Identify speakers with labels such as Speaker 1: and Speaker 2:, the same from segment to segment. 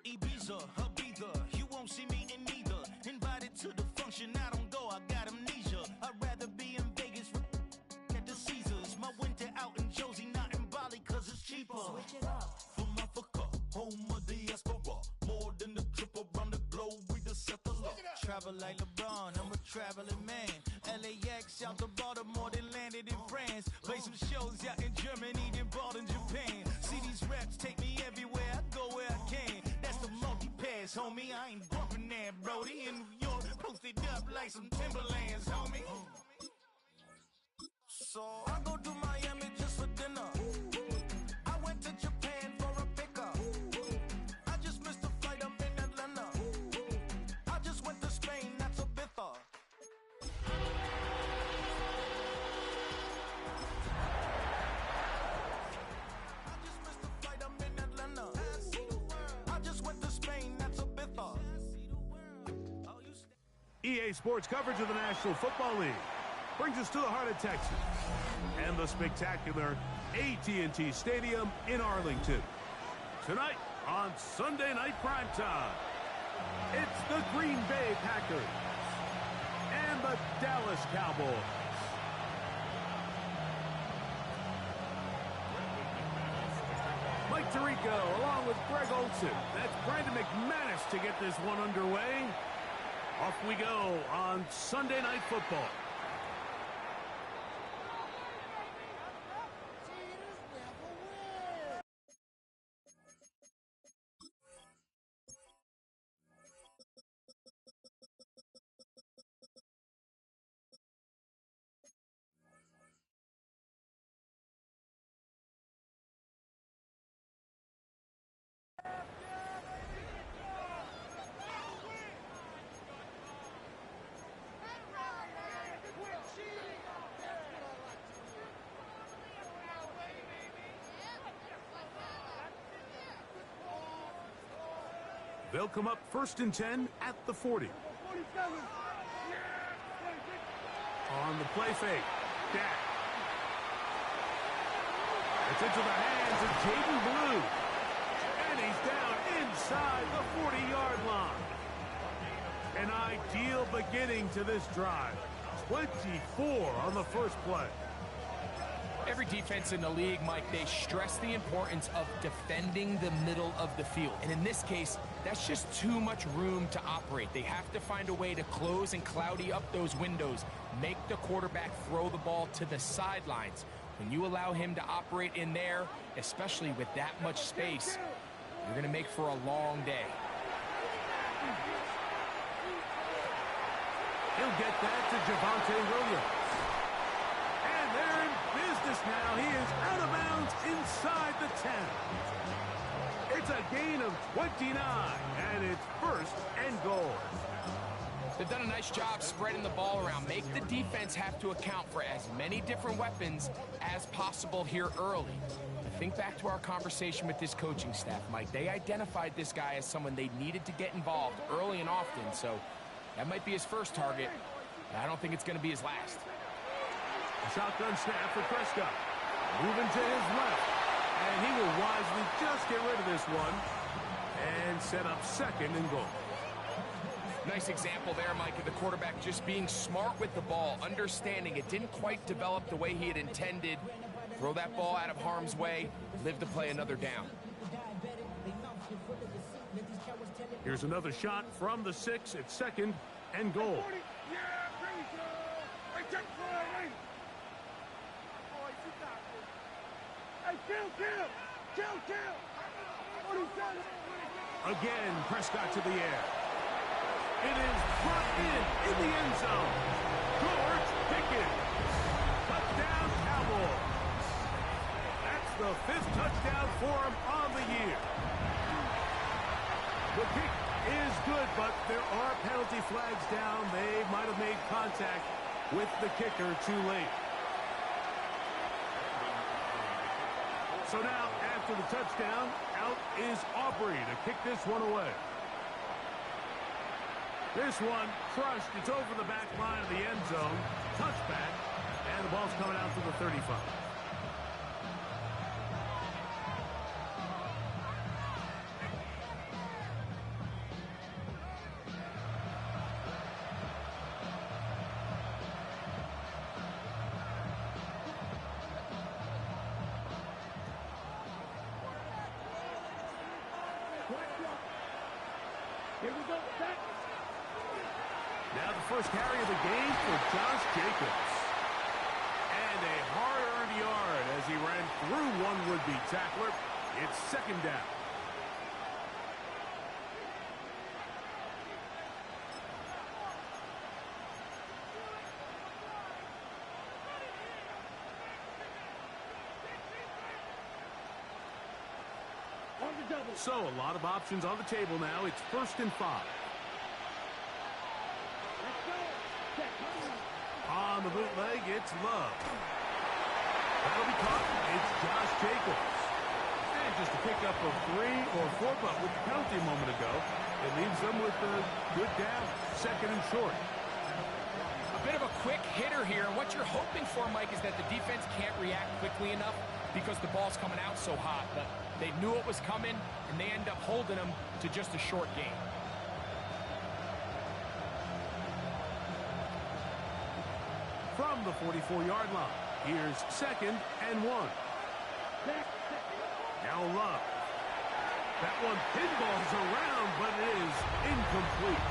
Speaker 1: Ibiza, Ibiza, you won't see me in neither. Invited to the function, I don't go, I got amnesia. I'd rather be in Vegas at the Caesars. My winter out in Josie, not in Bali, cause it's cheaper. Switch it up. From Africa, home of the diaspora. More than a trip around the globe, we the settler. Travel like LeBron, I'm a traveling man. LAX out to Baltimore, then landed in France. Play some shows out in Germany, then bought in Japan. See these reps take me everywhere, I go where I can. That's the multi-pass, homie, I ain't bumping that, Brody. In New York, posted up like some Timberlands, homie. So I go to Miami just for dinner. I went to Japan for a pickup. I just missed a flight, I'm in Atlanta. I just went to Spain, that's a bither.
Speaker 2: EA Sports coverage of the National Football League brings us to the heart of Texas and the spectacular AT&T Stadium in Arlington. Tonight on Sunday Night Primetime, it's the Green Bay Packers and the Dallas Cowboys. Mike Tirico along with Greg Olson. That's Brandon McManus to get this one underway. Off we go on Sunday Night Football. They'll come up 1st and 10 at the 40. On the play fake. Dak. It's into the hands of Jaden Blue. And he's down inside the 40-yard line. An ideal beginning to this drive. 24 on the first play.
Speaker 3: Every defense in the league, Mike, they stress the importance of defending the middle of the field. And in this case, that's just too much room to operate. They have to find a way to close and cloudy up those windows, make the quarterback throw the ball to the sidelines. When you allow him to operate in there, especially with that much space, you're going to make for a long day.
Speaker 2: He'll get that to Javonte Williams. And they're in business now. He is out of bounds inside the 10. It's a gain of 29, and it's 1st and goal.
Speaker 3: They've done a nice job spreading the ball around. Make the defense have to account for as many different weapons as possible here early. Think back to our conversation with this coaching staff, Mike. They identified this guy as someone they needed to get involved early and often, so that might be his first target, but I don't think it's going to be his last.
Speaker 2: A shotgun snap for Prescott. Moving to his left. And he will wisely just get rid of this one and set up 2nd and goal.
Speaker 3: Nice example there, Mike, of the quarterback just being smart with the ball, understanding it didn't quite develop the way he had intended. Throw that ball out of harm's way, live to play another down.
Speaker 2: Here's another shot from the 6 at 2nd and goal. Again, Prescott to the air. It is brought in the end zone. George Pickens. Touchdown, Cowboys. That's the 5th touchdown for him on the year. The kick is good, but there are penalty flags down. They might have made contact with the kicker too late. So now, after the touchdown, out is Aubrey to kick this one away. This one crushed. It's over the back line of the end zone. Touchback, and the ball's coming out to the 35. Now the first carry of the game for Josh Jacobs. And a hard-earned yard as he ran through one would-be tackler. It's second down. So a lot of options on the table now. It's 1st and 5. On the bootleg, it's Love. That'll be caught. It's Josh Jacobs. And just a pickup of 3 or 4, but with the penalty a moment ago, it leaves them with a good down, 2nd and short.
Speaker 3: A bit of a quick hitter here. What you're hoping for, Mike, is that the defense can't react quickly enough because the ball's coming out so hot. But they knew it was coming, and they end up holding them to just a short gain.
Speaker 2: From the 44-yard line, here's 2nd and 1. Now Love. That one pinballs around, but it is incomplete.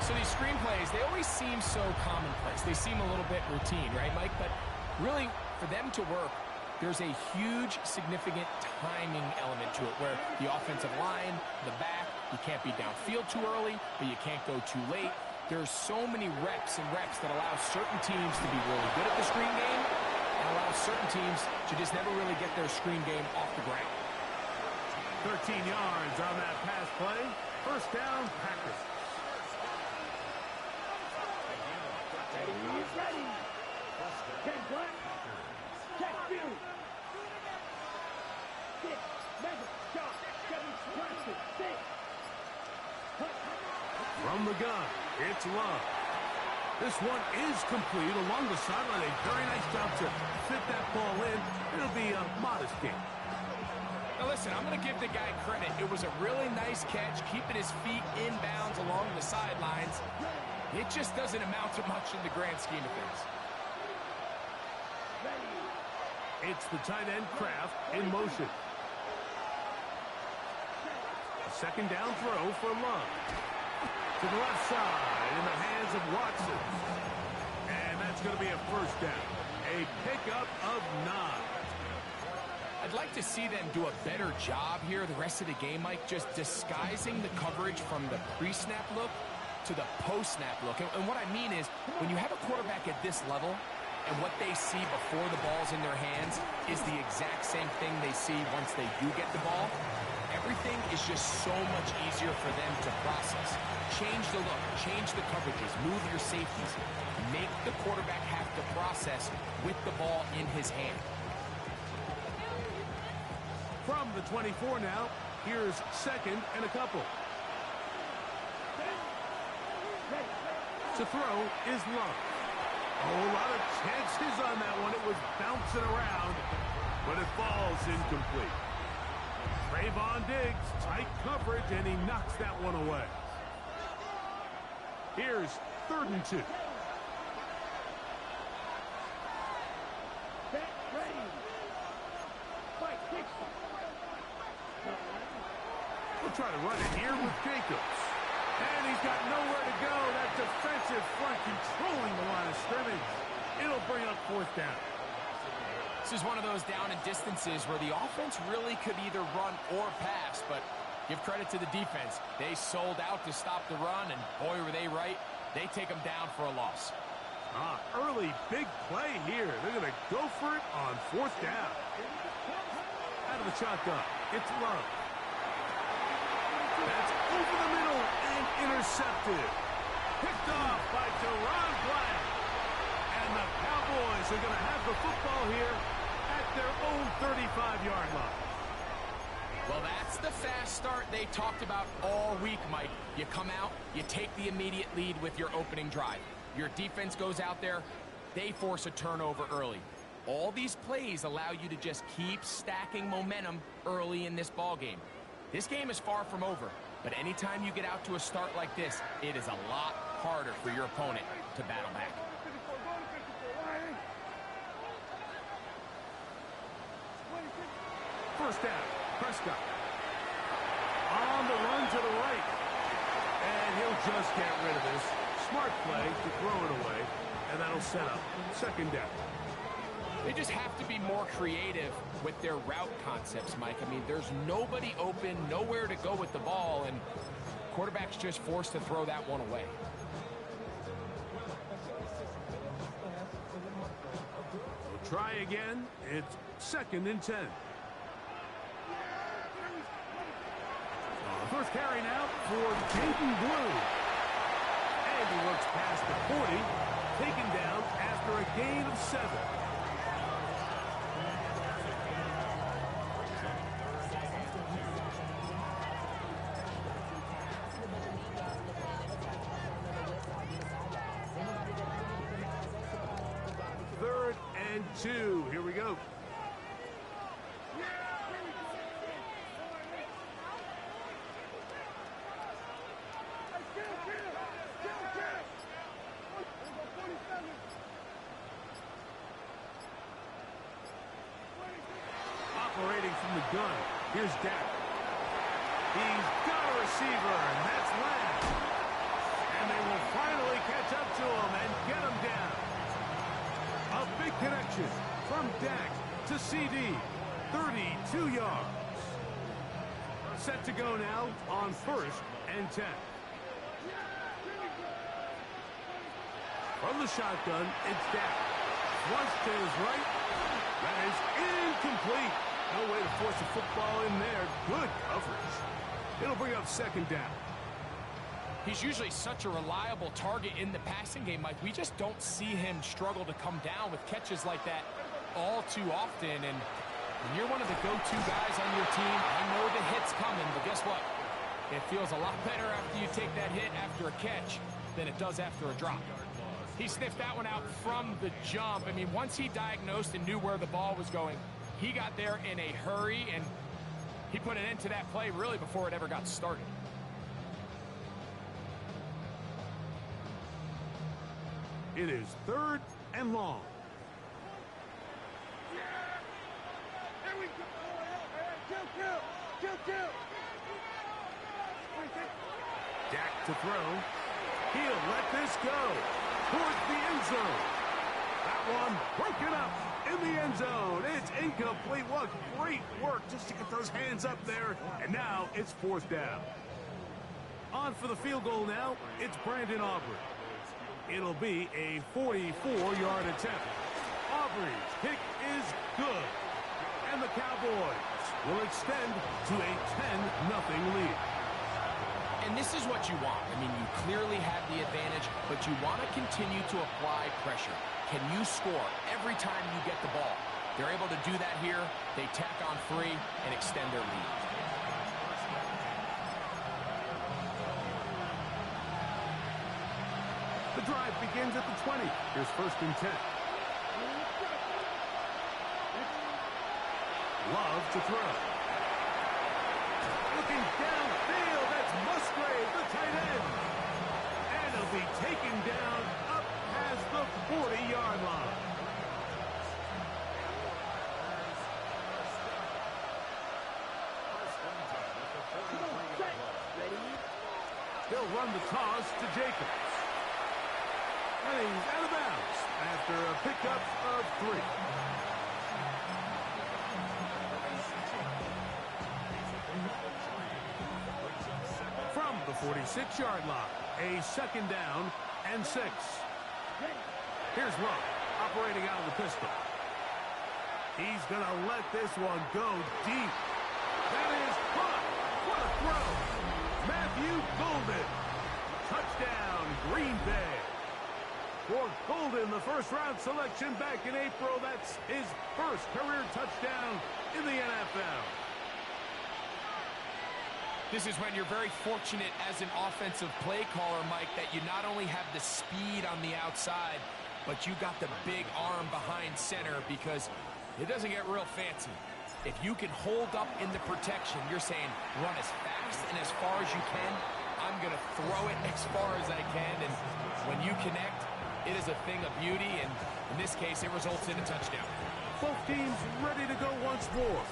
Speaker 3: So these screenplays, they always seem so commonplace. They seem a little bit routine, right, Mike? But really, for them to work, there's a huge, significant timing element to it where the offensive line, the back, you can't be downfield too early, but you can't go too late. There's so many reps that allow certain teams to be really good at the screen game and allow certain teams to just never really get their screen game off the ground.
Speaker 2: 13 yards on that pass play. 1st down, Packers.
Speaker 4: Ready. Ken Black. Check view.
Speaker 2: From the gun, it's Love. This one is complete along the sideline. A very nice job to fit that ball in. It'll be a modest gain.
Speaker 3: Now listen, I'm going to give the guy credit. It was a really nice catch, keeping his feet in bounds along the sidelines. It just doesn't amount to much in the grand scheme of things.
Speaker 2: It's the tight end, Kraft, in motion. A 2nd down throw for Love. To the left side in the hands of Watson. And that's going to be a 1st down. A pickup of 9.
Speaker 3: I'd like to see them do a better job here the rest of the game, Mike, just disguising the coverage from the pre-snap look to the post-snap look. And what I mean is, when you have a quarterback at this level, and what they see before the ball's in their hands is the exact same thing they see once they do get the ball, everything is just so much easier for them to process. Change the look, change the coverages, move your safeties. Make the quarterback have to process with the ball in his hand.
Speaker 2: From the 24 now, here's 2nd and a couple. To throw is Love. A whole lot of chances on that one. It was bouncing around, but it falls incomplete. Trayvon Diggs, tight coverage, and he knocks that one away. Here's 3rd and 2. We'll try to run it here with Jacobs. And he's got nowhere to go. That defensive front controlling the line of scrimmage. It'll bring up 4th down.
Speaker 3: This is one of those down and distances where the offense really could either run or pass, but give credit to the defense. They sold out to stop the run, and boy, were they right. They take them down for a loss.
Speaker 2: Early big play here. They're going to go for it on 4th down. Out of the shotgun, it's Love. That's over the middle and intercepted. Picked off by Deron Black. And the Cowboys are going to have the football here at their own 35-yard line.
Speaker 3: Well, that's the fast start they talked about all week, Mike. You come out, you take the immediate lead with your opening drive. Your defense goes out there, they force a turnover early. All these plays allow you to just keep stacking momentum early in this ball game. This game is far from over, but anytime you get out to a start like this, it is a lot harder for your opponent to battle back.
Speaker 2: First down, Prescott. On the run to the right. just get rid of this. Smart play to throw it away, and that'll set up second down.
Speaker 3: They just have to be more creative with their route concepts, Mike. I mean, there's nobody open, nowhere to go with the ball, and quarterback's just forced to throw that one away.
Speaker 2: We'll try again. It's 2nd and 10. First carry now for Dayton Blue. And he looks past the 40, taken down after a gain of 7. Third and 2. Here we go. Operating from the gun. Here's Dak. He's got a receiver, and that's Lamb. And they will finally catch up to him and get him down. A big connection from Dak to CD. 32 yards. Set to go now on 1st and 10. From the shotgun, it's Dak. Once to his right. That is incomplete. No way to force a football in there. Good coverage. It'll bring up 2nd down.
Speaker 3: He's usually such a reliable target in the passing game, Mike. We just don't see him struggle to come down with catches like that all too often. And when you're one of the go-to guys on your team, I know the hit's coming, but guess what? It feels a lot better after you take that hit after a catch than it does after a drop. He sniffed that one out from the jump. I mean, once he diagnosed and knew where the ball was going, he got there in a hurry, and he put an end to that play really before it ever got started.
Speaker 2: It is 3rd and long.
Speaker 4: Here we go. Kill.
Speaker 2: Dak to throw. He'll let this go towards the end zone. That one broken up in the end zone. It's incomplete. What great work just to get those hands up there. And now it's 4th down. On for the field goal now. It's Brandon Aubrey. It'll be a 44-yard attempt. Aubrey's kick is good. And the Cowboys will extend to a 10-0 lead.
Speaker 3: And this is what you want. I mean, you clearly have the advantage, but you want to continue to apply pressure. Can you score every time you get the ball? They're able to do that here. They tack on 3 and extend their lead.
Speaker 2: The drive begins at the 20. Here's 1st and 10. Love to throw. Looking downfield, that's Musgrave, the tight end. And he'll be taken down up past the 40-yard line. He'll run the toss to Jacobs. And he's out of bounds after a pickup of 3. From the 46-yard line, a 2nd down and 6. Here's Love, operating out of the pistol. He's going to let this one go deep. That is caught. What a throw. Matthew Golden. Touchdown, Green Bay. For Golden, the first-round selection back in April. That's his first career touchdown in the NFL.
Speaker 3: This is when you're very fortunate as an offensive play caller, Mike, that you not only have the speed on the outside, but you got the big arm behind center, because it doesn't get real fancy. If you can hold up in the protection, you're saying run as fast and as far as you can. I'm going to throw it as far as I can, and when you connect, it is a thing of beauty, and in this case, it results in a touchdown.
Speaker 2: Both teams ready to go once more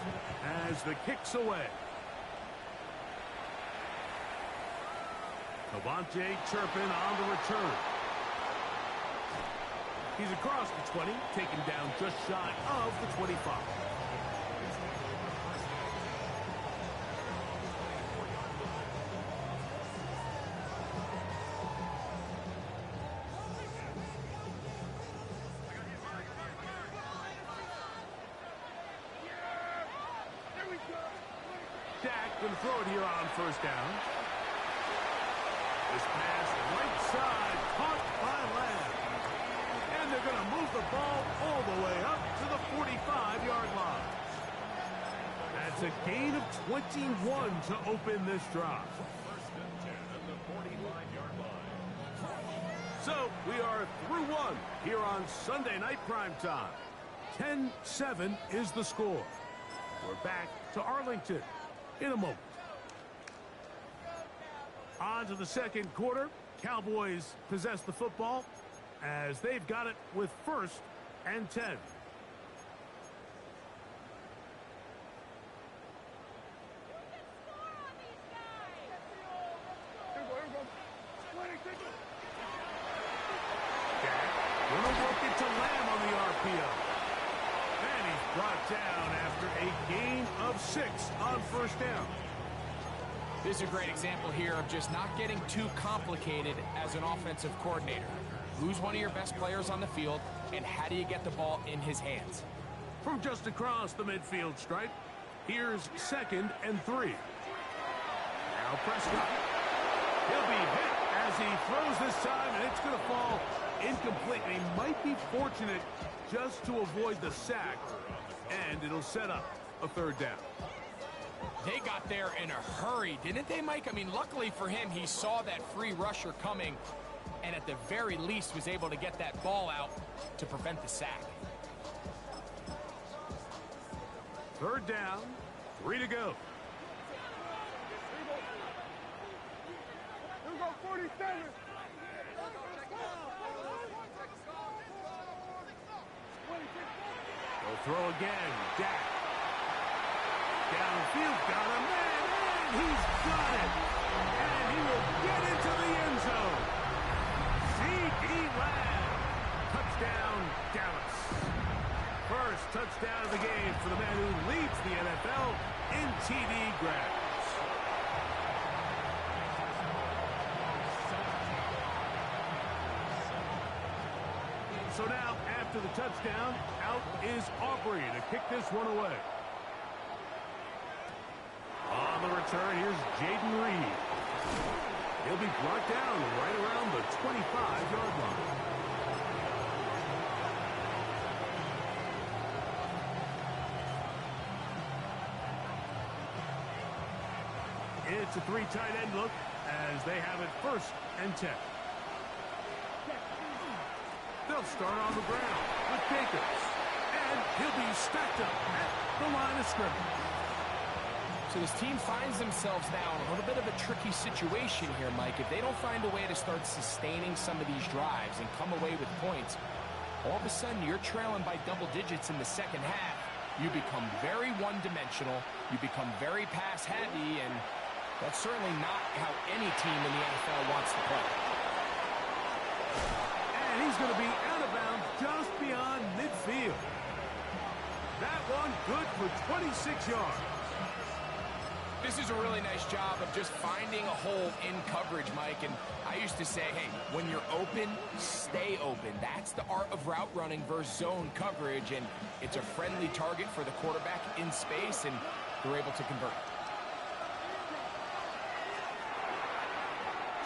Speaker 2: as the kick's away. Cavante Turpin on the return. He's across the 20, taken down just shy of the 25. Dak going to throw it here on first down. This pass right side, caught by Lamb. And they're going to move the ball all the way up to the 45-yard line. That's a gain of 21 to open this drive.
Speaker 5: First and 10 at the 45-yard line.
Speaker 2: So we are through one here on Sunday Night Primetime. 10-7 is the score. We're back to Arlington in a moment. On to the second quarter. Cowboys possess the football as they've got it with 1st and 10. Going to work it to Lamb on the RPO. And he's brought down after a gain of 6 on first down.
Speaker 3: This is a great example here of just not getting too complicated as an offensive coordinator. Who's one of your best players on the field, and how do you get the ball in his hands?
Speaker 2: From just across the midfield stripe, here's 2nd and 3. Now Prescott. He'll be hit as he throws this time, and it's going to fall incomplete. He might be fortunate just to avoid the sack, and it'll set up a 3rd down.
Speaker 3: They got there in a hurry, didn't they, Mike? I mean, luckily for him, he saw that free rusher coming, and at the very least was able to get that ball out to prevent the sack.
Speaker 2: 3rd down, 3 to go.
Speaker 4: Here we go, 47.
Speaker 2: They'll throw again. Dak. Downfield, got a man, and he's got it. And he will get into the end zone. C.D. Lamb. Touchdown, Dallas. First touchdown of the game for the man who leads the NFL in TD grabs. So now, after the touchdown, out is Aubrey to kick this one away. On the return, here's Jaden Reed. He'll be brought down right around the 25-yard line. It's a 3 tight end look as they have it 1st and 10. They'll start on the ground with Jacobs. And he'll be stacked up at the line of scrimmage.
Speaker 3: So this team finds themselves now in a little bit of a tricky situation here, Mike. If they don't find a way to start sustaining some of these drives and come away with points, all of a sudden you're trailing by double digits in the second half. You become very one-dimensional. You become very pass-heavy, and that's certainly not how any team in the NFL wants to play.
Speaker 2: And he's going to be out of bounds just beyond midfield. That one good for 26 yards.
Speaker 3: This is a really nice job of just finding a hole in coverage, Mike. And I used to say, hey, when you're open, stay open. That's the art of route running versus zone coverage. And it's a friendly target for the quarterback in space, and they're able to convert.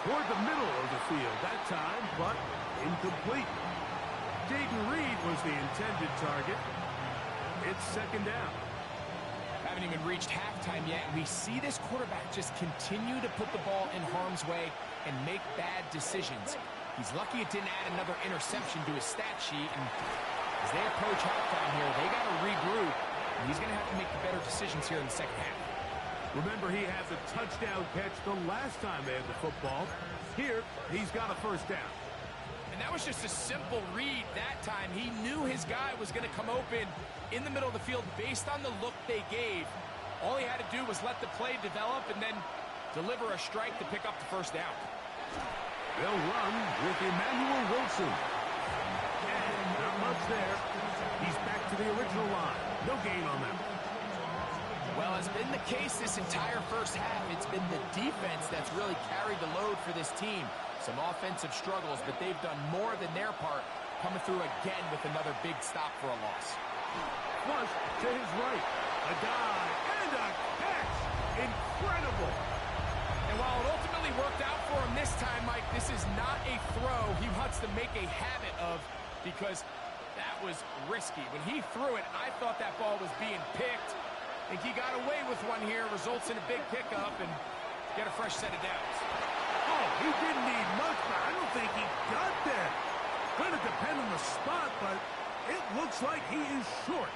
Speaker 2: Toward the middle of the field that time, but incomplete. Jaden Reed was the intended target. It's 2nd down.
Speaker 3: Haven't even reached halftime yet, and we see this quarterback just continue to put the ball in harm's way and make bad decisions. He's lucky it didn't add another interception to his stat sheet, and as they approach halftime here, they got to regroup, and he's going to have to make the better decisions here in the second half.
Speaker 2: Remember, he had the touchdown catch the last time they had the football. Here, he's got a 1st down.
Speaker 3: And that was just a simple read that time. He knew his guy was going to come open in the middle of the field based on the look they gave. All he had to do was let the play develop and then deliver a strike to pick up the 1st down.
Speaker 2: They'll run with Emmanuel Wilson. And not much there. He's back to the original line. No gain on that.
Speaker 3: Well, as been the case this entire first half, it's been the defense that's really carried the load for this team. Some offensive struggles, but they've done more than their part, coming through again with another big stop for a loss.
Speaker 2: Flush to his right. A dive and a catch. Incredible.
Speaker 3: And while it ultimately worked out for him this time, Mike, this is not a throw he wants to make a habit of, because that was risky. When he threw it, I thought that ball was being picked. I think he got away with one here, results in a big pickup and get a fresh set of downs.
Speaker 2: Oh, he didn't need much, but I don't think he got there. Going to depend on the spot, but it looks like he is short.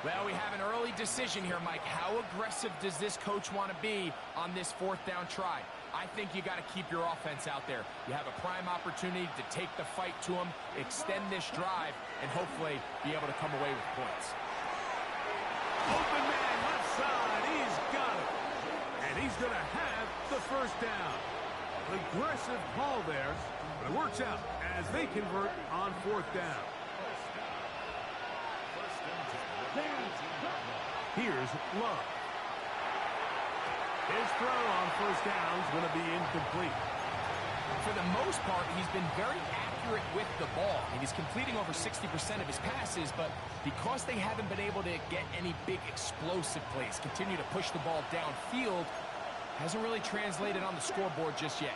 Speaker 3: Well, we have an early decision here, Mike. How aggressive does this coach want to be on this fourth down try? I think you got to keep your offense out there. You have a prime opportunity to take the fight to him, extend this drive, and hopefully be able to come away with points.
Speaker 2: Open man, left side, he's got it. And he's going to have the first down. Aggressive call there, but it works out as they convert on fourth down. Here's Love. His throw on first down is going to be incomplete.
Speaker 3: For the most part, he's been very accurate with the ball. And he's completing over 60% of his passes, but because they haven't been able to get any big explosive plays, continue to push the ball downfield, hasn't really translated on the scoreboard just yet.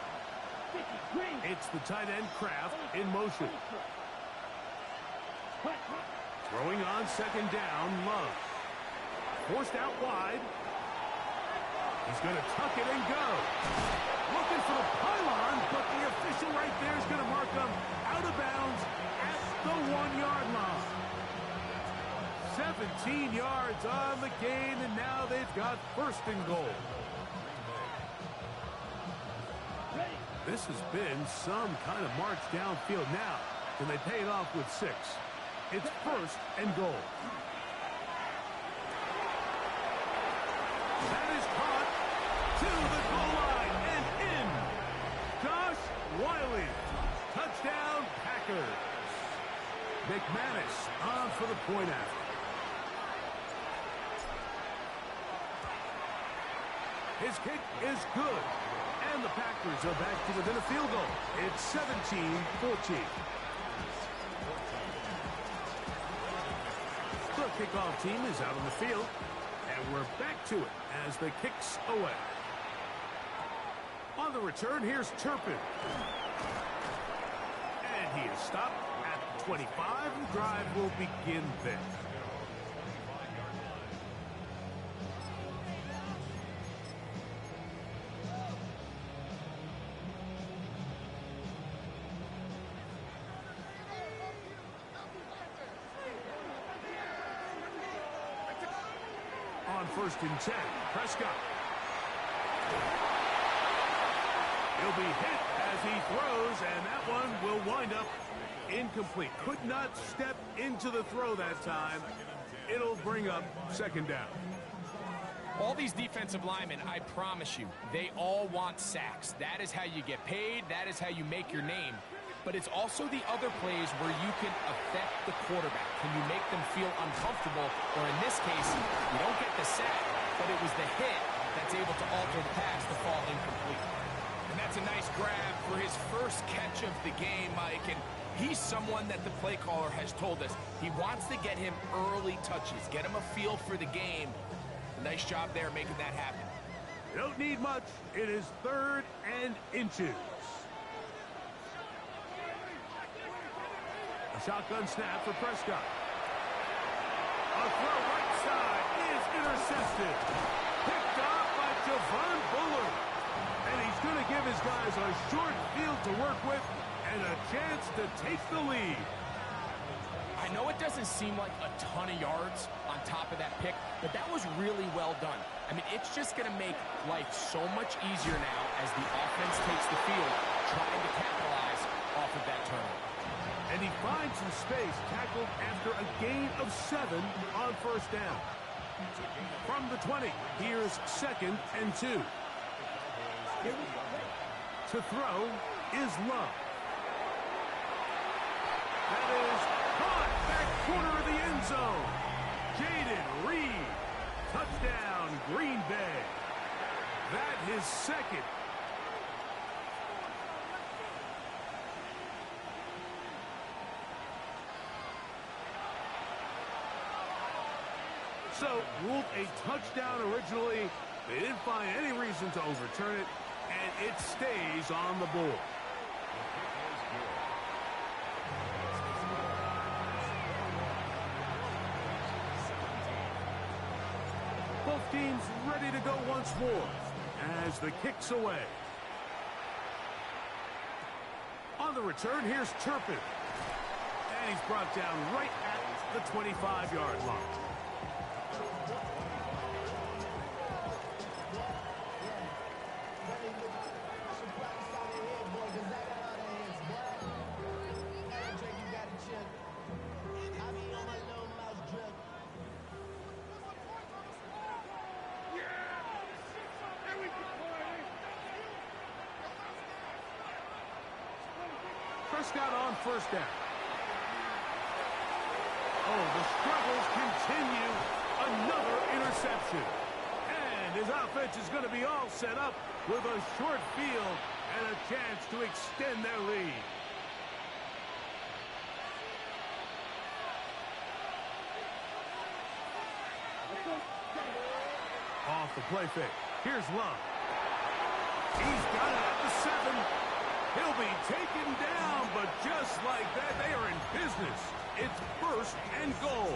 Speaker 2: It's the tight end Kraft in motion. Throwing on second down, Love. Forced out wide. He's going to tuck it and go. Looking for the pylon, but the official right there is going to mark him out of bounds at the 1-yard line. 17 yards on the gain, and now they've got first and goal. This has been some kind of march downfield now. Can they pay it off with 6? It's first and goal. That is caught to the goal line and in. Josh Wiley. Touchdown, Packers. McManus on for the point after. His kick is good. And the Packers are back to within a field goal. It's 17-14. The kickoff team is out on the field. And we're back to it as the kicks away. On the return, here's Turpin. And he is stopped at the 25. The drive will begin there. On first and 10, Prescott. He'll be hit as he throws, and that one will wind up incomplete. Could not step into the throw that time. It'll bring up second down.
Speaker 3: All these defensive linemen, I promise you, they all want sacks. That is how you get paid. That is how you make your name. But it's also the other plays where you can affect the quarterback. Can you make them feel uncomfortable? Or in this case, you don't get the sack, but it was the hit that's able to alter the pass to fall incomplete. And that's a nice grab for his first catch of the game, Mike. And he's someone that the play caller has told us he wants to get him early touches, get him a feel for the game. A nice job there making that happen.
Speaker 2: Don't need much. It is third and inches. A shotgun snap for Prescott. A throw right side is intercepted. Picked off by Javon Bullard. And he's going to give his guys a short field to work with and a chance to take the lead.
Speaker 3: I know it doesn't seem like a ton of yards on top of that pick, but that was really well done. I mean, it's just going to make life so much easier now as the offense takes the field, trying to capitalize off of that turnover.
Speaker 2: And he finds some space, tackled after a gain of 7 on first down. From the 20, here's second and 2. To throw is Love. That is caught back corner of the end zone. Jaden Reed. Touchdown, Green Bay. That his second. So, ruled a touchdown originally. They didn't find any reason to overturn it, and it stays on the board. Both teams ready to go once more as the kick's away. On the return, here's Turpin. And he's brought down right at the 25-yard line. Prescott on first down. Oh, the struggles continue. Another interception. And his offense is going to be all set up with a short field and a chance to extend their lead. Off the play fake. Here's Love. He's got it at the 7. He'll be taken down, but just like that, they are in business. It's first and goal.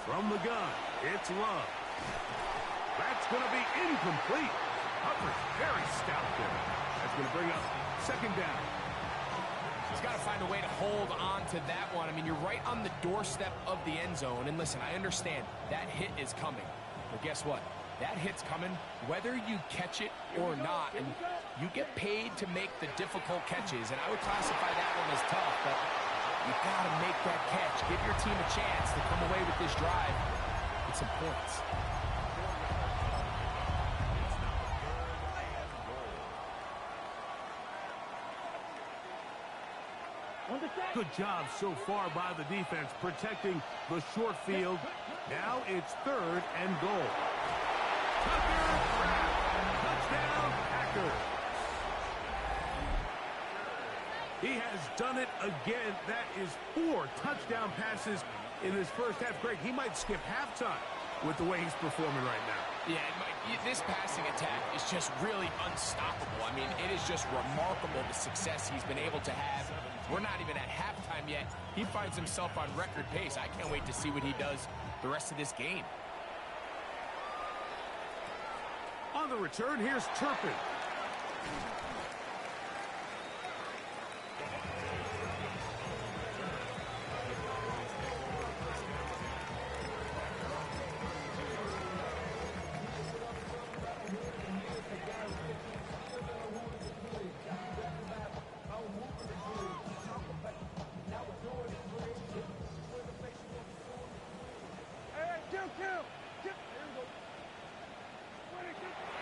Speaker 2: From the gun, it's Love. That's going to be incomplete. Coverage very stout there. That's going to bring up second down.
Speaker 3: He's got to find a way to hold on to that one. I mean, you're right on the doorstep of the end zone. And listen, I understand that hit is coming. But guess what? That hit's coming whether you catch it or not. And you get paid to make the difficult catches. And I would classify that one as tough. But you got to make that catch. Give your team a chance to come away with this drive with some points.
Speaker 2: Good job so far by the defense protecting the short field. Now it's third and goal. Tucker, touchdown, Packers. He has done it again. That is 4 touchdown passes in his first half. Greg, he might skip halftime with the way he's performing right now.
Speaker 3: Yeah, this passing attack is just really unstoppable. I mean, it is just remarkable the success he's been able to have. We're not even at halftime yet. He finds himself on record pace. I can't wait to see what he does the rest of this game.
Speaker 2: On the return, here's Turpin.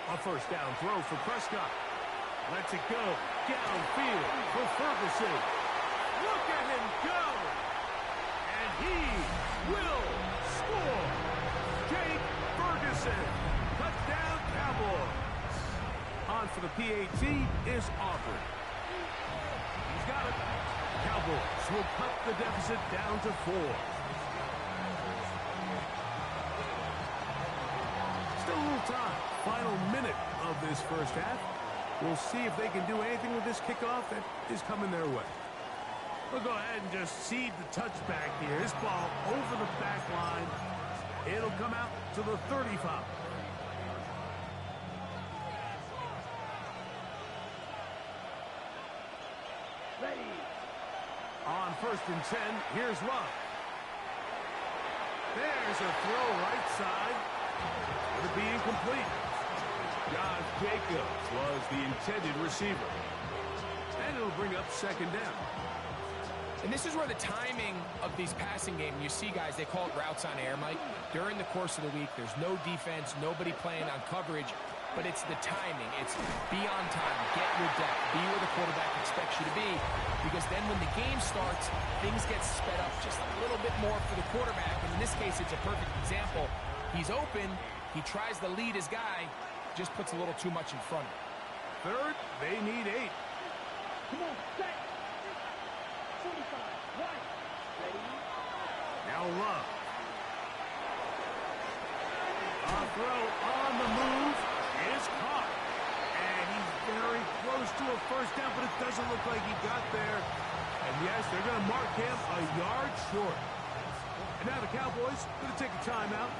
Speaker 2: A first down throw for Prescott. Lets it go downfield for Ferguson. Look at him go! And he will score! Jake Ferguson. Touchdown Cowboys. On for the PAT is Aubrey. He's got it. Cowboys will cut the deficit down to 4. Still a little time. Final minute of this first half. We'll see if they can do anything with this kickoff that is coming their way. We'll go ahead and just seed the touchback here. This ball over the back line. It'll come out to the 35.
Speaker 4: Ready.
Speaker 2: On first and 10, here's Love. There's a throw right side. It'll be incomplete. Josh Jacobs was the intended receiver. And it'll bring up second down.
Speaker 3: And this is where the timing of these passing games, you see guys, they call it routes on air, Mike. During the course of the week, there's no defense, nobody playing on coverage, but it's the timing. It's be on time, get your depth, be where the quarterback expects you to be, because then when the game starts, things get sped up just a little bit more for the quarterback. And in this case, it's a perfect example. He's open, he tries to lead his guy, just puts a little too much in front of him.
Speaker 2: Third, they need 8.
Speaker 4: Come on, set. 45, right. Ready?
Speaker 2: Now Love. A throw on the move is caught. And he's very close to a first down, but it doesn't look like he got there. And yes, they're going to mark him a yard short. And now the Cowboys going to take a timeout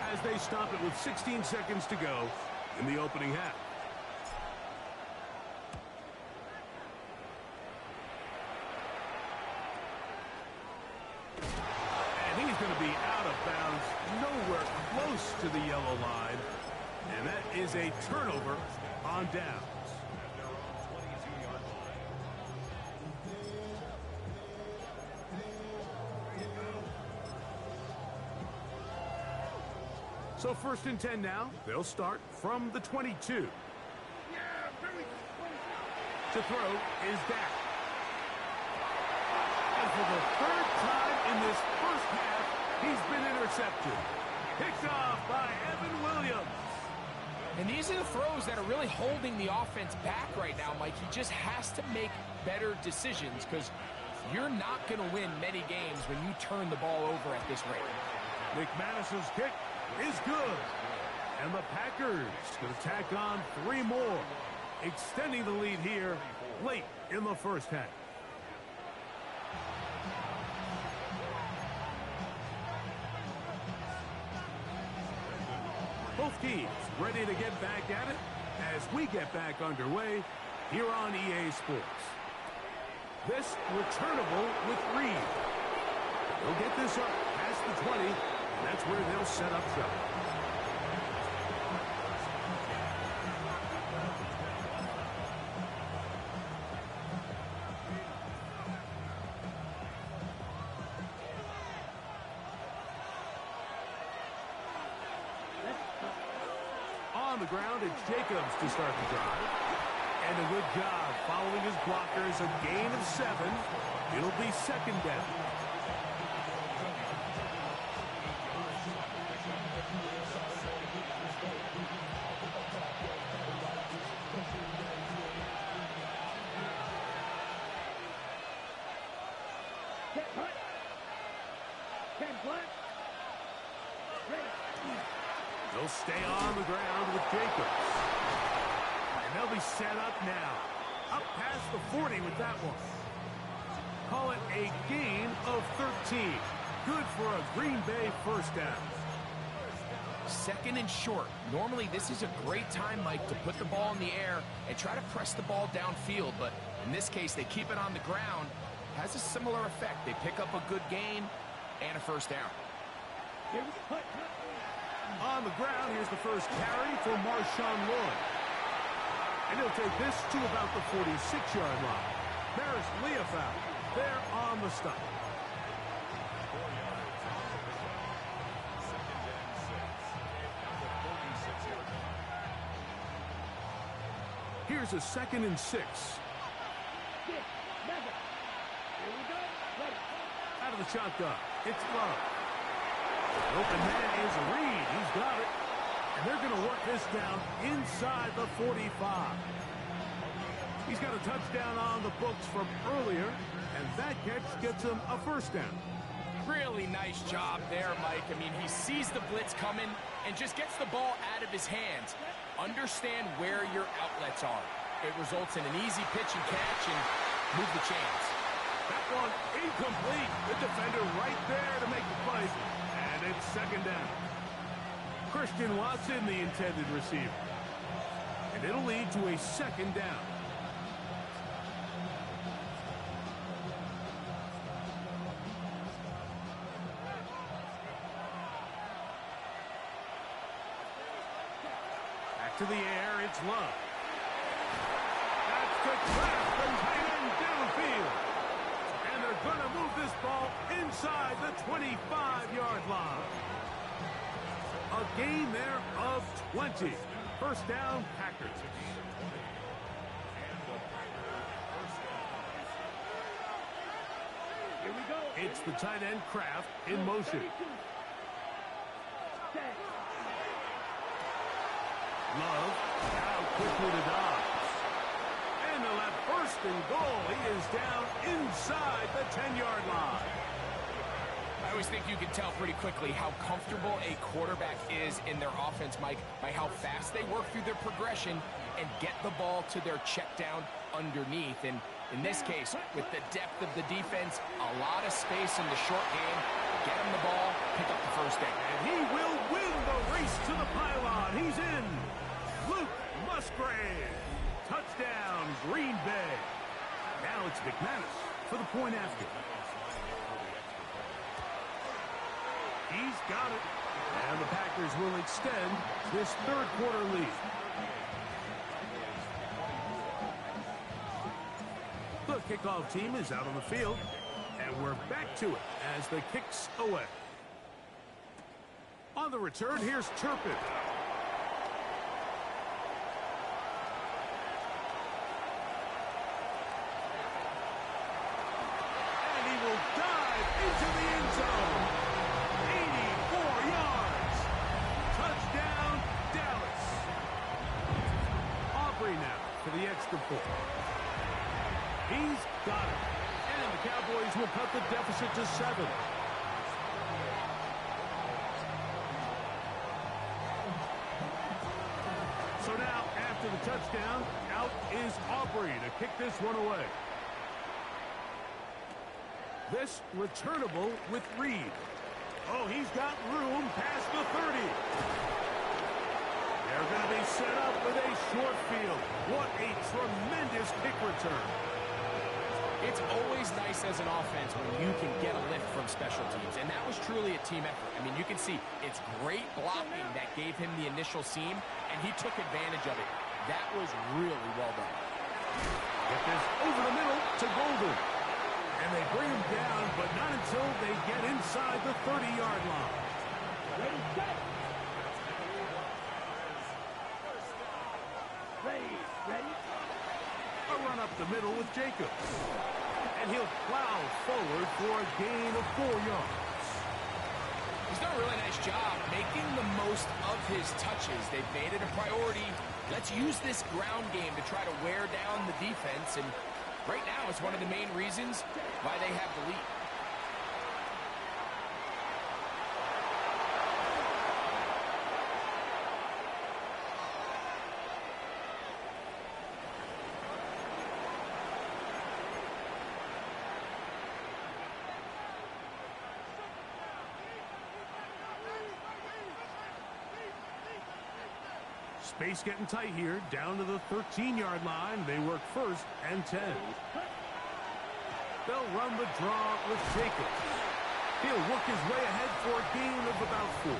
Speaker 2: as they stop it with 16 seconds to go in the opening half. He's going to be out of bounds, nowhere close to the yellow line. And that is a turnover on downs. So 1st and 10 now. They'll start from the 22. To throw is Dak. And for the 3rd time in this first half, he's been intercepted. Picked off by Evan Williams.
Speaker 3: And these are the throws that are really holding the offense back right now, Mike. He just has to make better decisions because you're not going to win many games when you turn the ball over at this rate.
Speaker 2: McManus's kick is good. And the Packers going to tack on 3 more, extending the lead here late in the first half. Both teams ready to get back at it as we get back underway here on EA Sports. This returnable with Reed. They'll get this up past the 20, and that's where they'll set up shop. On the ground, it's Jacobs to start the drive. And a good job following his blockers, a gain of 7. It'll be 2nd down.
Speaker 4: Get hut. Get black. Ready.
Speaker 2: They'll stay on the ground with Jacobs. And they'll be set up now. Up past the 40 with that one. Call it a gain of 13. Good for a Green Bay first down.
Speaker 3: 2nd and short. Normally, this is a great time, Mike, to put the ball in the air and try to press the ball downfield. But in this case, they keep it on the ground. Has a similar effect. They pick up a good gain and a first down.
Speaker 2: On the ground, here's the first carry for Marshawn Lloyd. And he'll take this to about the 46-yard line. There's Leofau there on the stop. Here's a 2nd and 6. Out of the shotgun, it's Love. Open man is Reed. He's got it. And they're going to work this down inside the 45. He's got a touchdown on the books from earlier, and that catch gets him a first down.
Speaker 3: Really nice job there, Mike. I mean, he sees the blitz coming and just gets the ball out of his hands. Understand where your outlets are. It results in an easy pitch and catch and move the chains.
Speaker 2: That one incomplete. The defender right there to make the play. And it's 2nd down. Christian Watson, the intended receiver. And it'll lead to a 2nd down. Back to the air, it's Love. That's the trap, the tight end downfield. And they're Going to move this ball inside the 25-yard line. A gain there of 20. First down, Packers.
Speaker 4: Here we go.
Speaker 2: It's the tight end, Kraft, in motion. Love, now quickly to Dobbs. And they'll have first and goal. He is down inside the 10-yard line.
Speaker 3: I always think you can tell pretty quickly how comfortable a quarterback is in their offense, Mike, by how fast they work through their progression and get the ball to their check down underneath. And in this case, with the depth of the defense, a lot of space in the short game, get him the ball, pick up the first down.
Speaker 2: And he will win the race to the pylon. He's in. Luke Musgrave. Touchdown, Green Bay. Now it's McManus for the point after. He's got it. And the Packers will extend this third quarter lead. The kickoff team is out on the field. And we're back to it as the kick's away. On the return, here's Turpin. And he will dive into the end zone. 84 yards. Touchdown, Dallas. Aubrey now for the extra point. He's got it. And the Cowboys will cut the deficit to 7. So now, after the touchdown, out is Aubrey to kick this one away. This returnable with Reed. Oh, he's got room past the 30. They're going to be set up with a short field. What a tremendous kick return.
Speaker 3: It's always nice as an offense when you can get a lift from special teams, and that was truly a team effort. I mean, you can see it's great blocking that gave him the initial seam, and he took advantage of it. That was really well done.
Speaker 2: Get this over the middle to Golden. And they bring him down, but not until they get inside the 30-yard line.
Speaker 4: Ready, set. Ready.
Speaker 2: A run up the middle with Jacobs. And he'll plow forward for a gain of 4 yards.
Speaker 3: He's done a really nice job making the most of his touches. They've made it a priority. Let's use this ground game to try to wear down the defense, and right now it's one of the main reasons why they have the lead.
Speaker 2: Space getting tight here, down to the 13-yard line. They work first and 10. They'll run the draw with Jacobs. He'll work his way ahead for a gain of about 4.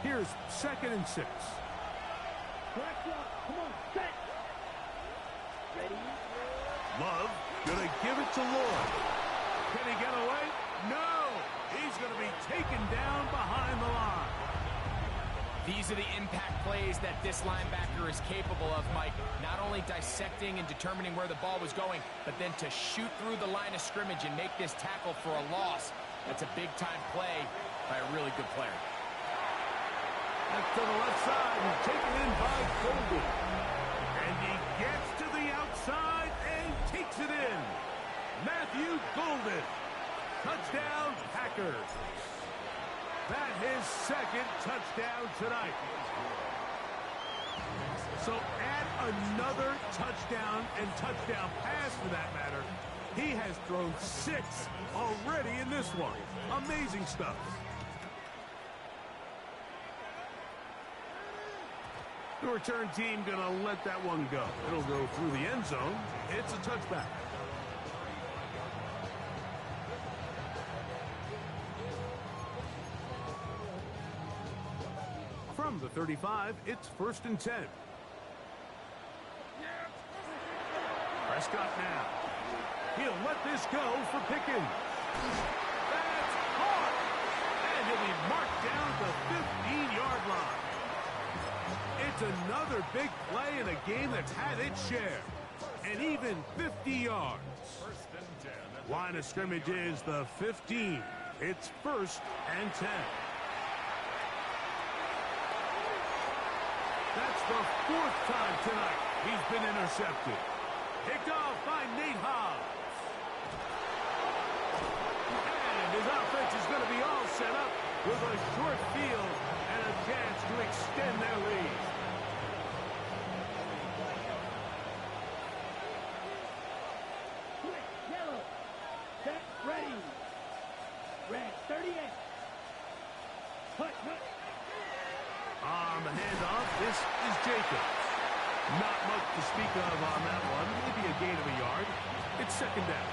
Speaker 2: Here's 2nd and 6.
Speaker 4: Correct one. Come on, set. Ready.
Speaker 2: Love gonna give it to Lloyd. Can he get away? No! He's gonna be taken down behind the line.
Speaker 3: These are the impact plays that this linebacker is capable of, Mike. Not only dissecting and determining where the ball was going, but then to shoot through the line of scrimmage and make this tackle for a loss. That's a big-time play by a really good player.
Speaker 2: To the left side and taken in by Golden. And he gets to the outside and takes it in. Matthew Golden. Touchdown, Packers. That's his 2nd touchdown tonight. So add another touchdown and touchdown pass for that matter. He has thrown 6 already in this one. Amazing stuff. The return team going to let that one go. It'll go through the end zone. It's a touchback. From the 35, it's 1st and 10. Prescott now. He'll let this go for Pickens. That's hard. And he'll be marked down at the 15-yard line. It's another big play in a game that's had its share. And even 50 yards. Line of scrimmage is the 15. It's 1st and 10. That's the 4th time tonight he's been intercepted. Picked off by Nate Hobbs. And his offense is going to be all set up with a short field and a chance to extend their lead.
Speaker 4: Quick, yellow. Set, ready. Red, 38. Hut.
Speaker 2: On the handoff, this is Jacobs. Not much to speak of on that one. Maybe a gain of a yard. It's 2nd down.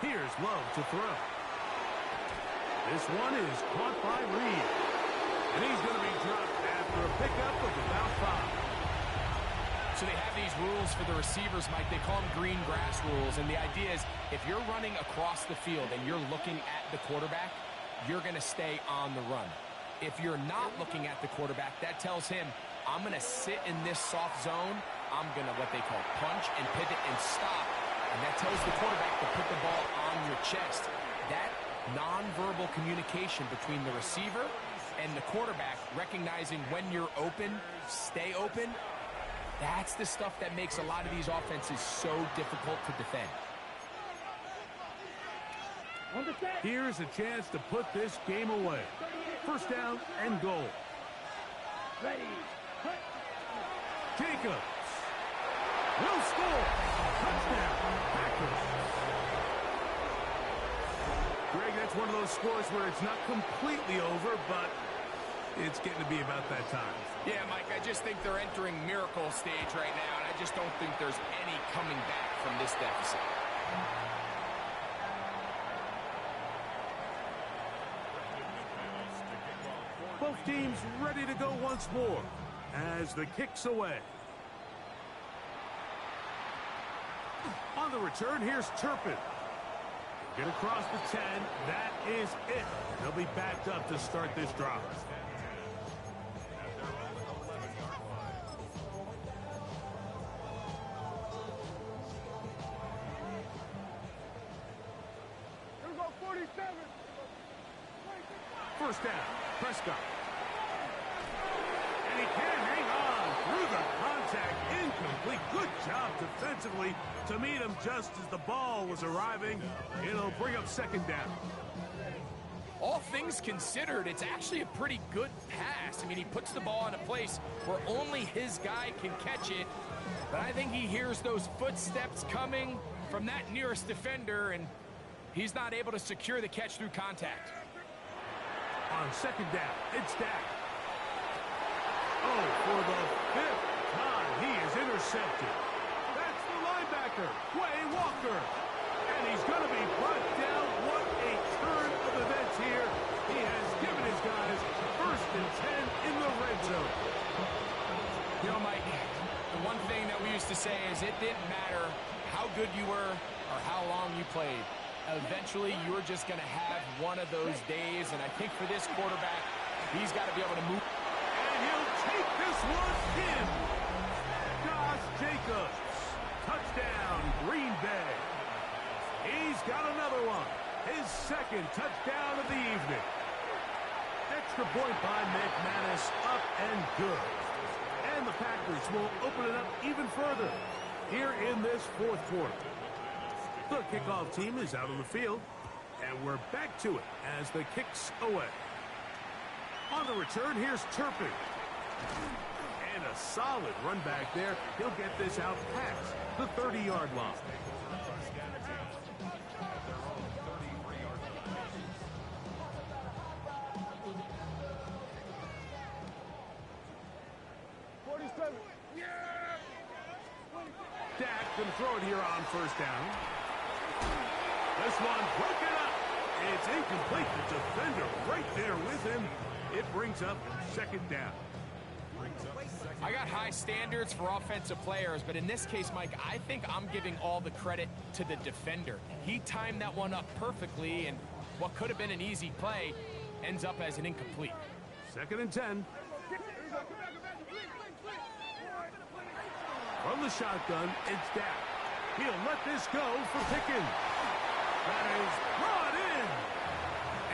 Speaker 2: Here's Love to throw. This one is caught by Reed. And he's going to be dropped after a pickup of about 5.
Speaker 3: So they have these rules for the receivers, Mike. They call them green grass rules. And the idea is if you're running across the field and you're looking at the quarterback, you're going to stay on the run. If you're not looking at the quarterback, that tells him, I'm going to sit in this soft zone. I'm going to what they call punch and pivot and stop. And that tells the quarterback to put the ball on your chest. That nonverbal communication between the receiver and the quarterback, recognizing when you're open, stay open, that's the stuff that makes a lot of these offenses so difficult to defend.
Speaker 2: Here's a chance to put this game away. 1st down and goal.
Speaker 4: Ready.
Speaker 2: Jacobs will score. Touchdown, Packers. Greg, that's one of those scores where it's not completely over, but it's getting to be about that time.
Speaker 3: Yeah, Mike, I just think they're entering miracle stage right now, and I just don't think there's any coming back from this deficit.
Speaker 2: Both teams ready to go once more as the kick's away. On the return, here's Turpin. Get across the 10. That is it. They'll be backed up to start this drive. First down, Prescott. And he can hang on through the contact. Incomplete. Good job defensively to meet him just as the ball was arriving. It'll bring up 2nd down.
Speaker 3: All things considered, it's actually a pretty good pass. I mean, he puts the ball in a place where only his guy can catch it. But I think he hears those footsteps coming from that nearest defender, and he's not able to secure the catch through contact.
Speaker 2: On 2nd down, it's Dak. Oh, for the 5th time, he is intercepted. That's the linebacker, Quay Walker. And he's going to be brought down. What a turn of events here. He has given his guys 1st and 10 in the red zone.
Speaker 3: You know, Mike, the one thing that we used to say is it didn't matter how good you were or how long you played. Eventually, you're just going to have one of those days, and I think for this quarterback, he's got to be able to move.
Speaker 2: And he'll take this one in. Josh Jacobs. Touchdown, Green Bay. He's got another one. His 2nd touchdown of the evening. Extra point by McManus, up and good. And the Packers will open it up even further here in this 4th quarter. The kickoff team is out on the field, and we're back to it as the kick's away. On the return, here's Turpin. And a solid run back there. He'll get this out past the 30-yard line. Dak can throw it here on first down. This one broken up. It's incomplete. The defender right there with him. It brings up second down.
Speaker 3: I got high standards for offensive players, but in this case, Mike, I think I'm giving all the credit to the defender. He timed that one up perfectly, and what could have been an easy play ends up as an incomplete.
Speaker 2: Second and 10. From the shotgun, it's Dak. He'll let this go for Pickens. That is brought in.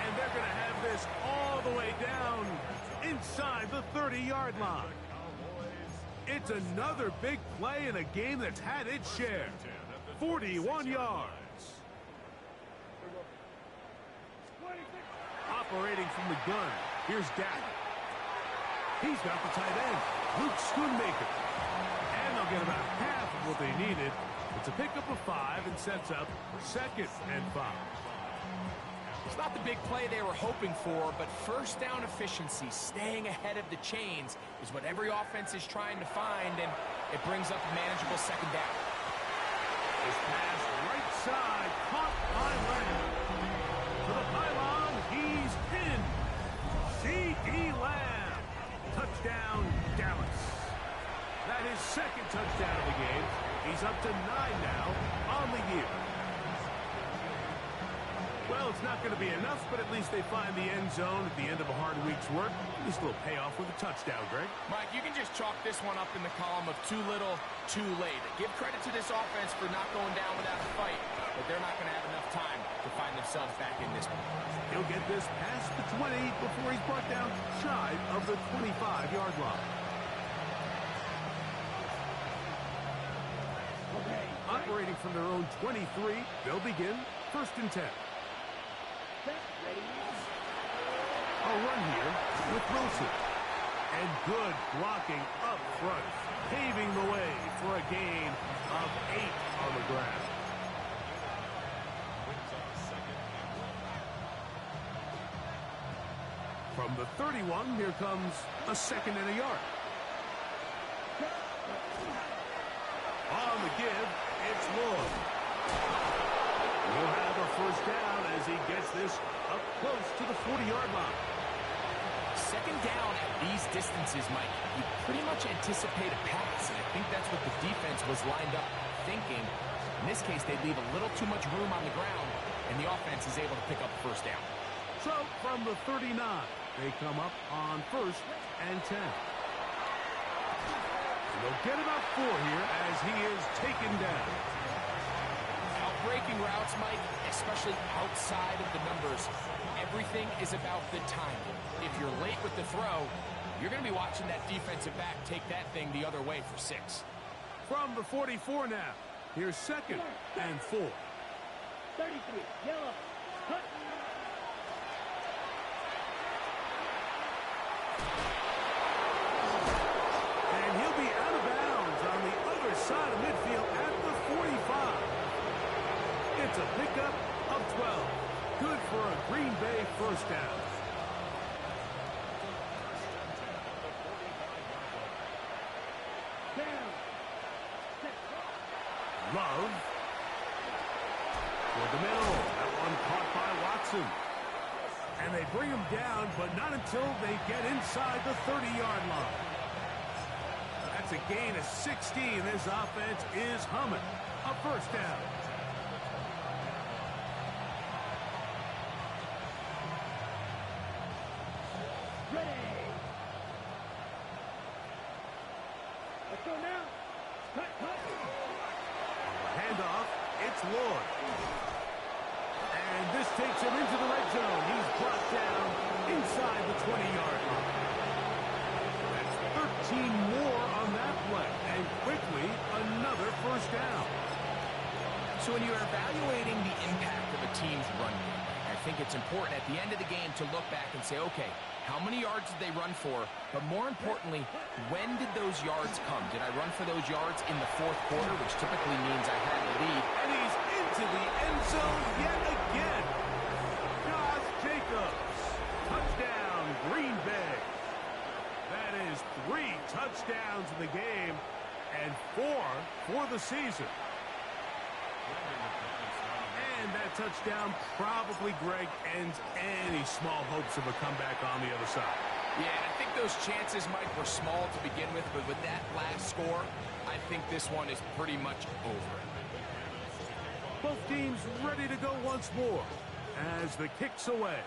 Speaker 2: And they're going to have this all the way down inside the 30-yard line. It's another big play in a game that's had its share. 41 yards. Operating from the gun, here's Dak. He's got the tight end, Luke Schoonmaker. And they'll get about half of what they needed. It's a pickup of 5 and sets up second and 5.
Speaker 3: It's not the big play they were hoping for, but first down efficiency, staying ahead of the chains, is what every offense is trying to find, and it brings up a manageable second down.
Speaker 2: This pass right side, caught by Lamb. To the pylon, he's in. C.D. Lamb. Touchdown, Dallas. That is second touchdown of the game. He's up to 9 now on the year. Well, it's not going to be enough, but at least they find the end zone at the end of a hard week's work. At least a little payoff with a touchdown, Greg.
Speaker 3: Mike, you can just chalk this one up in the column of too little, too late. Give credit to this offense for not going down without a fight, but they're not going to have enough time to find themselves back in this one.
Speaker 2: He'll get this past the 20 before he's brought down shy of the 25-yard line. Operating from their own 23, they'll begin first and 10. A run here with Wilson. And good blocking up front, paving the way for a gain of 8 on the ground. From the 31, here comes a second and a yard. On the give, it's Lloyd. We'll have a first down as he gets this up close to the 40-yard line.
Speaker 3: Second down at these distances, Mike, you pretty much anticipate a pass, and I think that's what the defense was lined up thinking. In this case, they leave a little too much room on the ground, and the offense is able to pick up the first down.
Speaker 2: So, from the 39, they come up on first and 10. They'll get about 4 here as he is taken down.
Speaker 3: Breaking routes, Mike, especially outside of the numbers, everything is about the timing. If you're late with the throw, you're going to be watching that defensive back take that thing the other way for 6.
Speaker 2: From the 44 now, here's second and 4.
Speaker 4: 33, yellow, cut.
Speaker 2: And he'll be out of bounds on the other side of midfield at the 45. It's a pickup of 12. Good for a Green Bay first down. Love. For the middle. That one caught by Watson. And they bring him down, but not until they get inside the 30-yard line. That's a gain of 16. This offense is humming. A first down. Handoff, it's Lloyd. And this takes him into the red zone. He's brought down inside the 20-yard line. That's 13 more on that play. And quickly, another first down.
Speaker 3: So when you're evaluating the impact of a team's run game, I think it's important at the end of the game to look back and say, okay, how many yards did they run for? But more importantly, when did those yards come? Did I run for those yards in the fourth quarter, which typically means I had the lead?
Speaker 2: And he's into the end zone yet again. Josh Jacobs. Touchdown, Green Bay. That is 3 touchdowns touchdowns in the game and 4 for the season. And that touchdown probably, Greg, ends any small hopes of a comeback on the other side.
Speaker 3: Yeah, I think those chances, Mike, were small to begin with, but with that last score, I think this one is pretty much over.
Speaker 2: Both teams ready to go once more as the kick's away.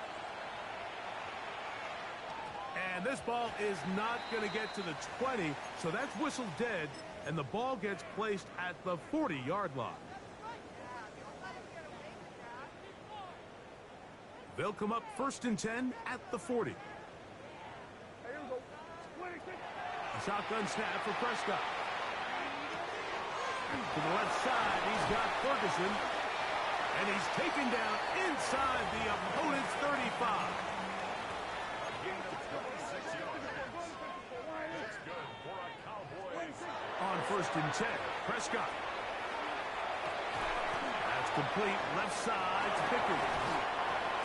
Speaker 2: And this ball is not going to get to the 20, so that's whistled dead, and the ball gets placed at the 40-yard line. They'll come up 1st and 10 at the 40. A shotgun snap for Prescott. To the left side, he's got Ferguson. And he's taken down inside the opponent's 35. On 1st and 10, Prescott. That's complete. Left side to Pickens.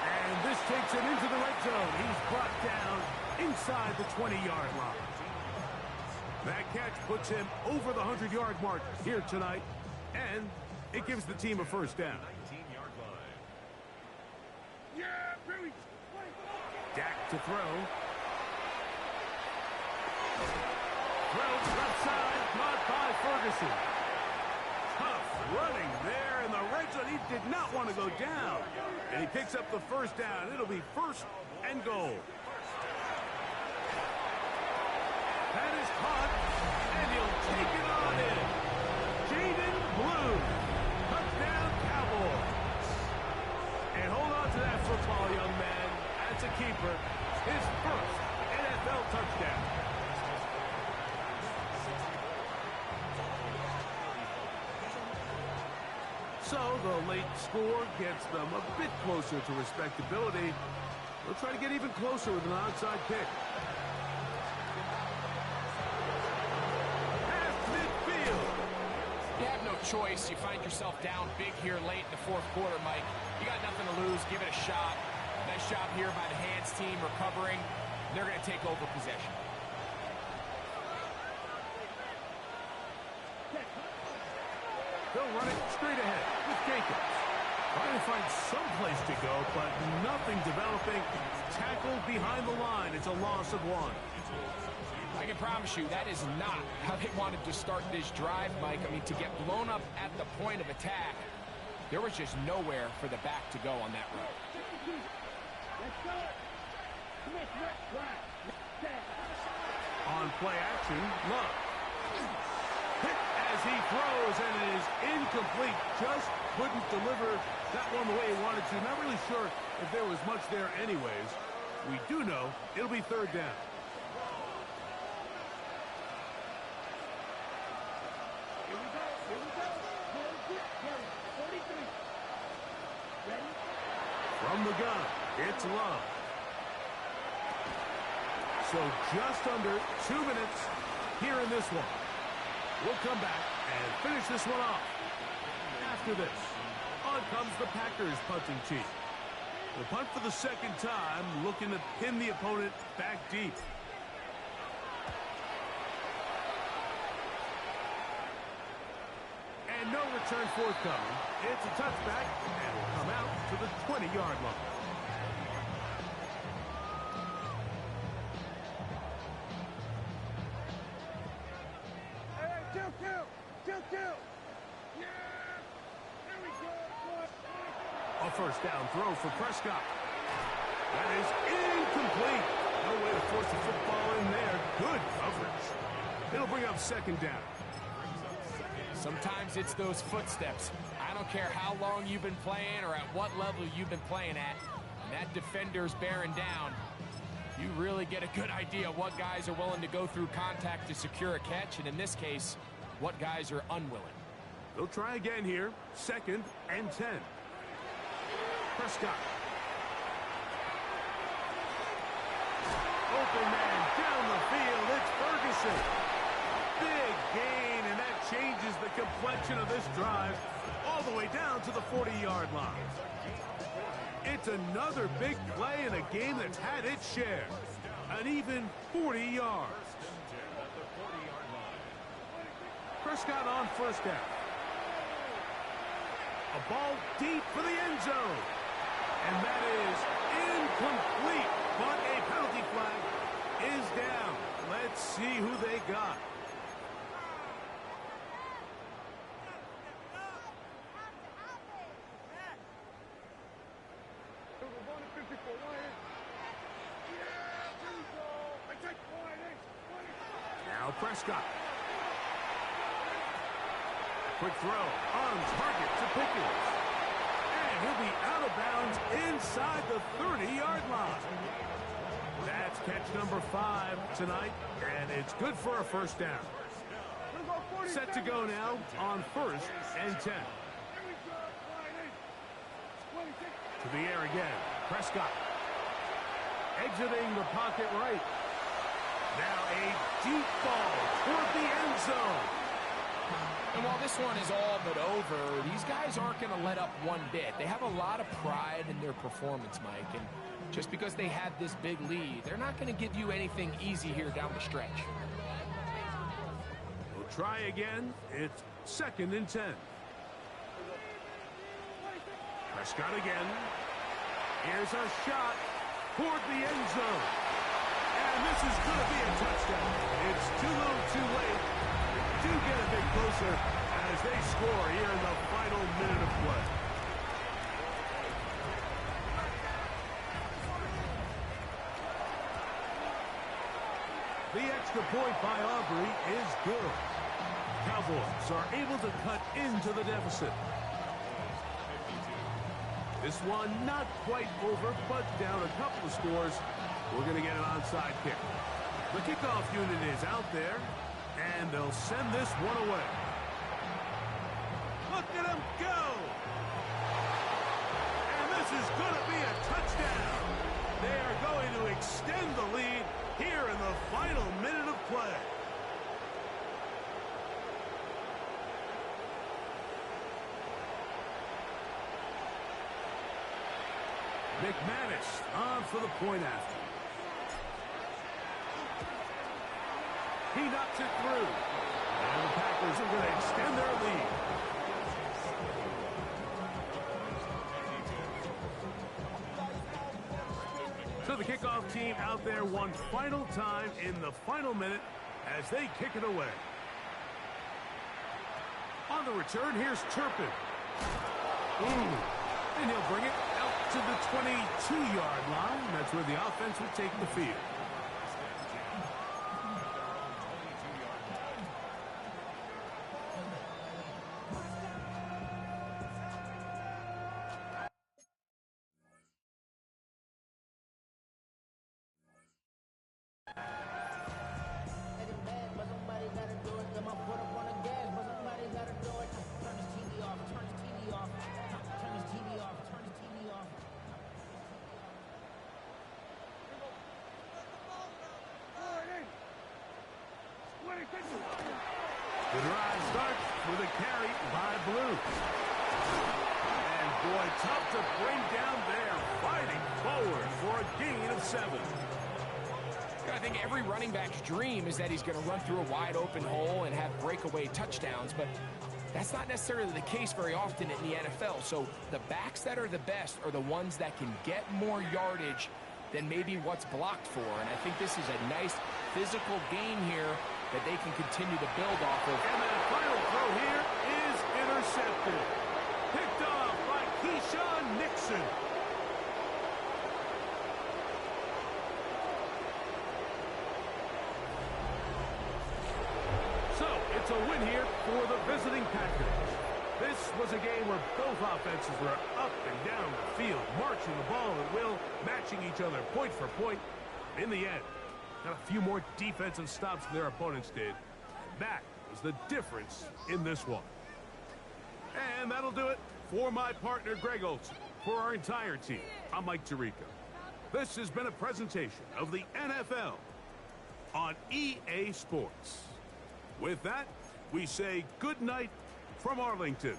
Speaker 2: And this takes him into the red zone. He's brought down inside the 20-yard line. That catch puts him over the 100-yard mark here tonight. And it gives the team a first down. Dak to throw. Throws left side, caught by Ferguson. Tough running there in the red zone. He did not want to go down. And he picks up the first down. It'll be 1st and goal. That is caught, and he'll take it on in. Jaden Blue. Touchdown, Cowboys. And hold on to that football, young man. That's a keeper. His first NFL touchdown. So the late score gets them a bit closer to respectability. They'll try to get even closer with an onside kick. Past midfield.
Speaker 3: You have no choice. You find yourself down big here late in the 4th quarter, Mike. You got nothing to lose. Give it a shot. Nice job here by the hands team recovering. They're going to take over possession.
Speaker 2: They'll run it straight ahead with Jacobs. Trying to find some place to go, but nothing developing. Tackled behind the line. It's a loss of 1.
Speaker 3: I can promise you that is not how they wanted to start this drive, Mike. I mean, to get blown up at the point of attack, there was just nowhere for the back to go on that road.
Speaker 2: On play action, Love. Hit as he throws, and it is incomplete. Just couldn't deliver that one the way he wanted to. Not really sure if there was much there anyways. We do know it'll be 3rd down. From the gun, it's Love. So just under 2 minutes here in this one. We'll come back and finish this one off. After this, on comes the Packers punting team. They'll punt for the 2nd time, looking to pin the opponent back deep. And no return forthcoming. It's a touchback, and will come out to the 20-yard line. A first down throw for Prescott. That is incomplete. No way to force the football in there. Good coverage. It'll bring up 2nd down.
Speaker 3: Sometimes it's those footsteps. I don't care how long you've been playing or at what level you've been playing at. And that defender's bearing down. You really get a good idea of what guys are willing to go through contact to secure a catch, and in this case, what guys are unwilling.
Speaker 2: They'll try again here. 2nd and 10. Prescott. Open man down the field. It's Ferguson. Big gain, and that changes the complexion of this drive all the way down to the 40-yard line. It's another big play in a game that's had its share. An even 40 yards. Prescott on first down. A ball deep for the end zone. And that is incomplete. But a penalty flag is down. Let's see who they got. Now Prescott. Quick throw on target to Pickens. And he'll be out of bounds inside the 30-yard line. That's catch number 5 tonight, and it's good for a first down. Set to go now on 1st and 10. To the air again. Prescott. Exiting the pocket right. Now a deep ball toward the end zone.
Speaker 3: And while this one is all but over, these guys aren't going to let up one bit. They have a lot of pride in their performance, Mike. And just because they had this big lead, they're not going to give you anything easy here down the stretch.
Speaker 2: We'll try again. It's 2nd and 10. Prescott again. Here's a shot toward the end zone. And this is going to be a touchdown. It's too little too late. They do get a bit closer as they score here in the final minute of play. The extra point by Aubrey is good. Cowboys are able to cut into the deficit. This one not quite over, but down a couple of scores. We're going to get an onside kick. The kickoff unit is out there, and they'll send this one away. Look at him go! And this is going to be a touchdown. They are going to extend the lead here in the final minute of play. McManus on for the point after. He knocks it through. And the Packers are going to extend their lead. So the kickoff team out there one final time in the final minute as they kick it away. On the return, here's Turpin. And he'll bring it out to the 22-yard line. That's where the offense will take the field. The drive starts with a carry by Blue. And boy, tough to bring down there, fighting forward for a gain of 7.
Speaker 3: I think every running back's dream is that he's going to run through a wide open hole and have breakaway touchdowns, but that's not necessarily the case very often in the NFL. So the backs that are the best are the ones that can get more yardage than maybe what's blocked for. And I think this is a nice physical game here that they can continue to build off of.
Speaker 2: And that final throw here is intercepted. Picked off by Keyshawn Nixon. So it's a win here for the visiting Packers. This was a game where both offenses were up and down the field, marching the ball at will, matching each other point for point. In the end, got a few more defensive stops than their opponents did. That was the difference in this one. And that'll do it for my partner, Greg Olson. For our entire team, I'm Mike Tirico. This has been a presentation of the NFL on EA Sports. With that, we say good night from Arlington.